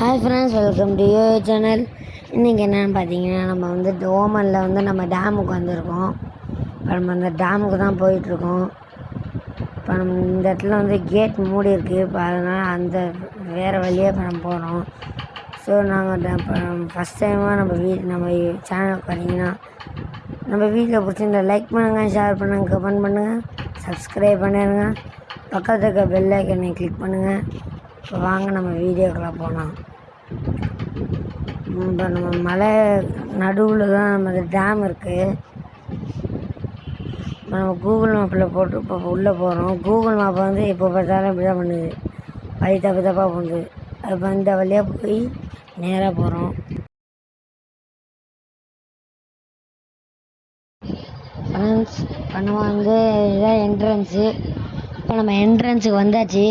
Hi friends, welcome to your channel. இன்றைக்கி என்னென்னு பார்த்தீங்கன்னா, நம்ம வந்து ஓமனில் நம்ம டேமுக்கு வந்திருக்கோம். இப்போ நம்ம அந்த டேமுக்கு தான் போயிட்டுருக்கோம். இப்போ நம்ம இந்த இடத்துல கேட் மூடி இருக்குது. இப்போ அதனால் அந்த வேறு வழியாக இப்போ நம்ம போகிறோம். ஸோ நாங்கள் இப்போ ஃபஸ்ட் டைமாக நம்ம சேனலுக்கு வந்தீங்கன்னா நம்ம வீட்டில் பிடிச்சிருந்தா லைக் பண்ணுங்கள், ஷேர் பண்ணுங்கள், கமெண்ட் பண்ணுங்கள், சப்ஸ்கிரைப் பண்ணிடுங்க. பக்கத்தில் இருக்க பெல் ஐக்கனை கிளிக் பண்ணுங்கள். இப்போ வாங்க நம்ம வீடியோக்குள்ளே போகலாம். இப்போ நம்ம மலை நடுவில் தான் நம்ம டேம் இருக்குது. இப்போ நம்ம கூகுள் மேப்பில் போட்டு இப்போ உள்ளே போகிறோம். கூகுள் மேப்பை எப்போ பார்த்தாலும் இப்படி தான் பண்ணுது, வழி தப்பு தப்பாக பண்ணுது. இப்போ இந்த வழியாக போய் நேராக போகிறோம். ஃப்ரெண்ட்ஸ், இப்போ நம்ம இதான் என்ட்ரன்ஸு. இப்போ நம்ம என்ட்ரன்ஸுக்கு வந்தாச்சு.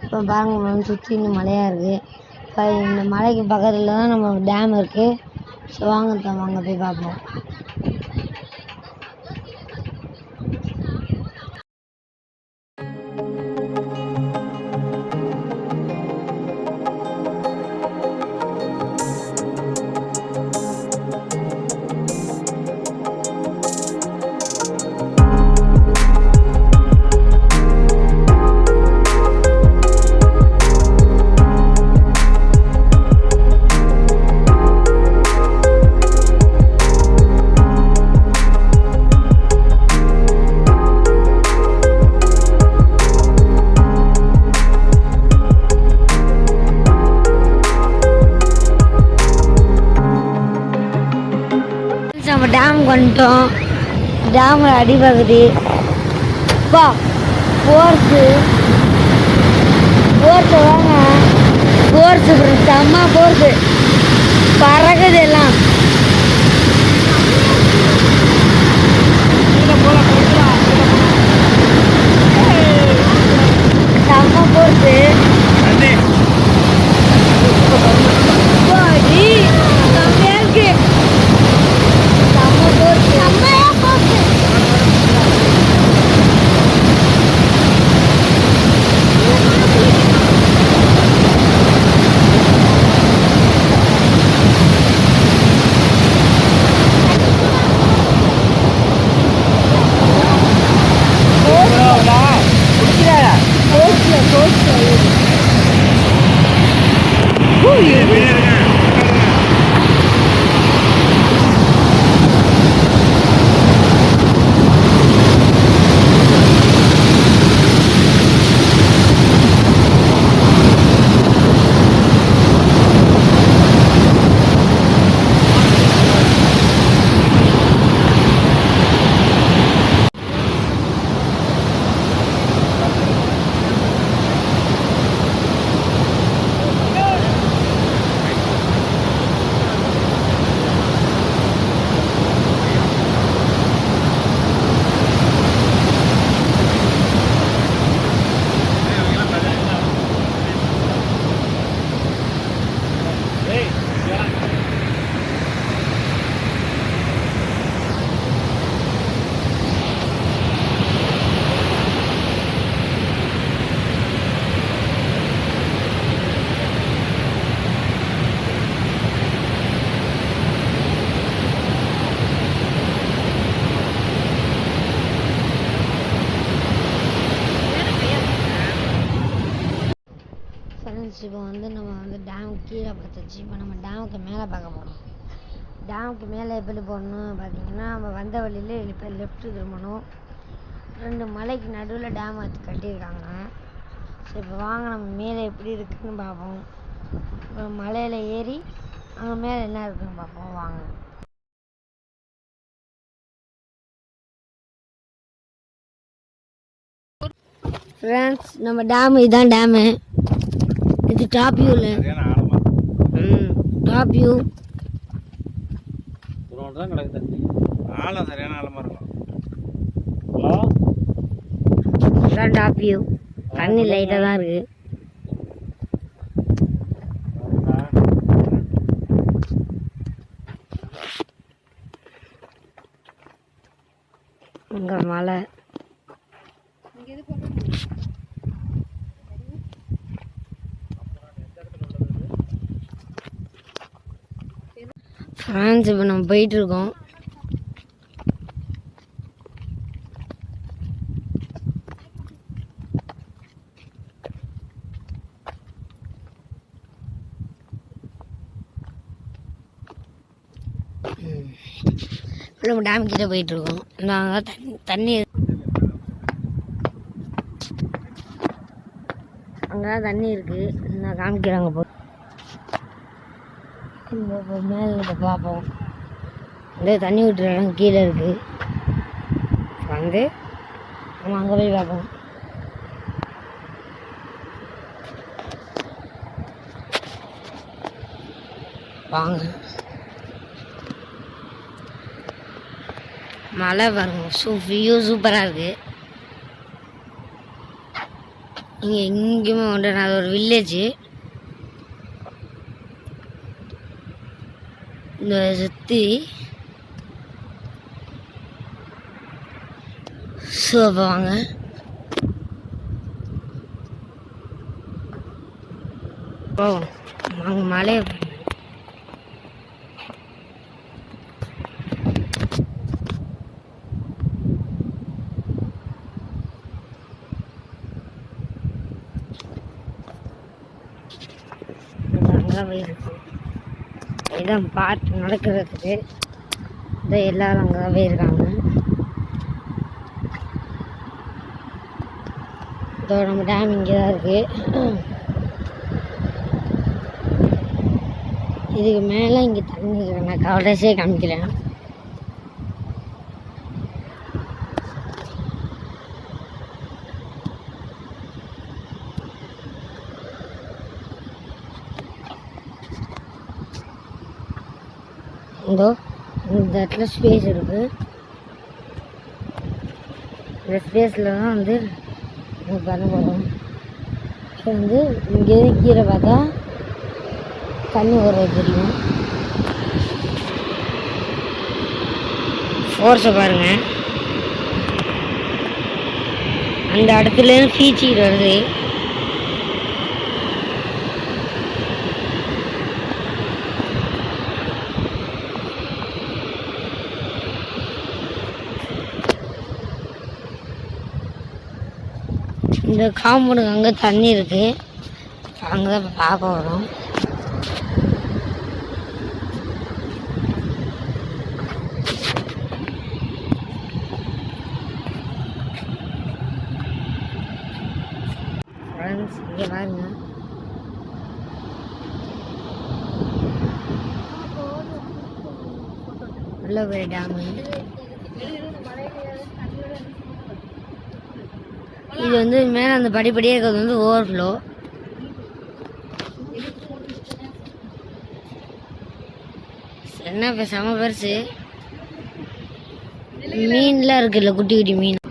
இப்போ பாருங்கள், சுற்றி இன்னும் மலையாக இருக்குது. இப்போ இந்த மலைக்கு பக்கத்தில் தான் நம்ம டேம் இருக்குது. ஸோ வாங்க போய் பார்ப்போம். நம்ம டேமுக்கு வந்துட்டோம். டேமில் அடிபகுதி பா ஃபோர்ஸு வாங்க. ஃபோர்ஸு செம்ம ஃபோர்ஸு பறகுது எல்லாம். செம்ம ஃபோர்ஸு இப்போ நம்ம டேமுக்கு கீழே பார்த்துச்சு. இப்போ நம்ம டேமுக்கு மேலே பார்க்க போகிறோம். டேமுக்கு மேலே எப்படி போகணும் பார்த்தீங்கன்னா, நம்ம வந்த வழியிலே இப்போ லெஃப்ட்டு திரும்பணும். 2 மலைக்கு நடுவில் டேம் வச்சு கட்டியிருக்காங்க. ஸோ இப்போ வாங்க நம்ம மேலே எப்படி இருக்குதுன்னு பார்ப்போம். இப்போ மலையில் ஏறி அங்கே மேலே என்ன இருக்குதுன்னு பார்ப்போம். வாங்க ஃப்ரெண்ட்ஸ், நம்ம டேமு இதுதான் டேமு. இது டாப் வியூவில் டாப் வியூ சரியான ஆழமா இருக்கும். இதுதான் டாப் வியூ. தண்ணி லைட்டாக தான் இருக்குது. இங்கே மலை. ஃப்ரெண்ட்ஸ் இப்போ நம்ம போயிட்டுருக்கோம். நம்ம டேம் கிட்ட போயிட்டுருக்கோம். நாங்கள் தண்ணி அங்கெல்லாம் தண்ணி இருக்குது. நான் காமிக்கிறாங்க போ மேலே பார்ப்போம். இந்த தண்ணி விட்டுற இடம் கீழே இருக்குது. வந்து நம்ம அங்கே போய் பார்ப்போம். வாங்க. மழை பாருங்க, வியூ சூப்பராக இருக்குது. இங்கே எங்கேயுமே உண்டு. அது ஒரு வில்லேஜு. இந்த சுற்றி அப்போ வாங்க. போவோம் வாங்க. மலையை அங்கெல்லாம் போயிருக்கோம். இதான் பார்ட் நடக்கிறதுக்கு இதான் எல்லாரும் அங்கே தான் போயிருக்காங்க. இதோட நம்ம டேம் இங்கே தான் இருக்குது. இதுக்கு மேலே இங்கே தண்ணி இருக்கு. நான் கவலைசே காமிக்கிறேன். இந்த இடத்துல ஸ்பேஸ் இருக்குது. இந்த ஸ்பேஸில் தான் வந்து பண்ண போகிறோம். இப்போ வந்து இங்கே கீழே பார்த்தா தண்ணி வர்றது தெரியும். ஃபோர்ஸை பாருங்கள். அந்த இடத்துலேருந்து பீச்சிக்கிட்டு வருது. இந்த காம்பவுண்டுக்கு அங்கே தண்ணி இருக்குது. அங்கே தான் பார்க்க வரோம். ஃப்ரெண்ட்ஸ் இங்கே பாருங்க. உள்ள போய் டேமு. இது வந்து மேலே அந்த படிப்படியாக இருக்கிறது வந்து ஓவர்ஃப்ளோ. என்ன செம பெருசு. மீன்லாம் இருக்குல்ல, குட்டி குட்டி மீன்.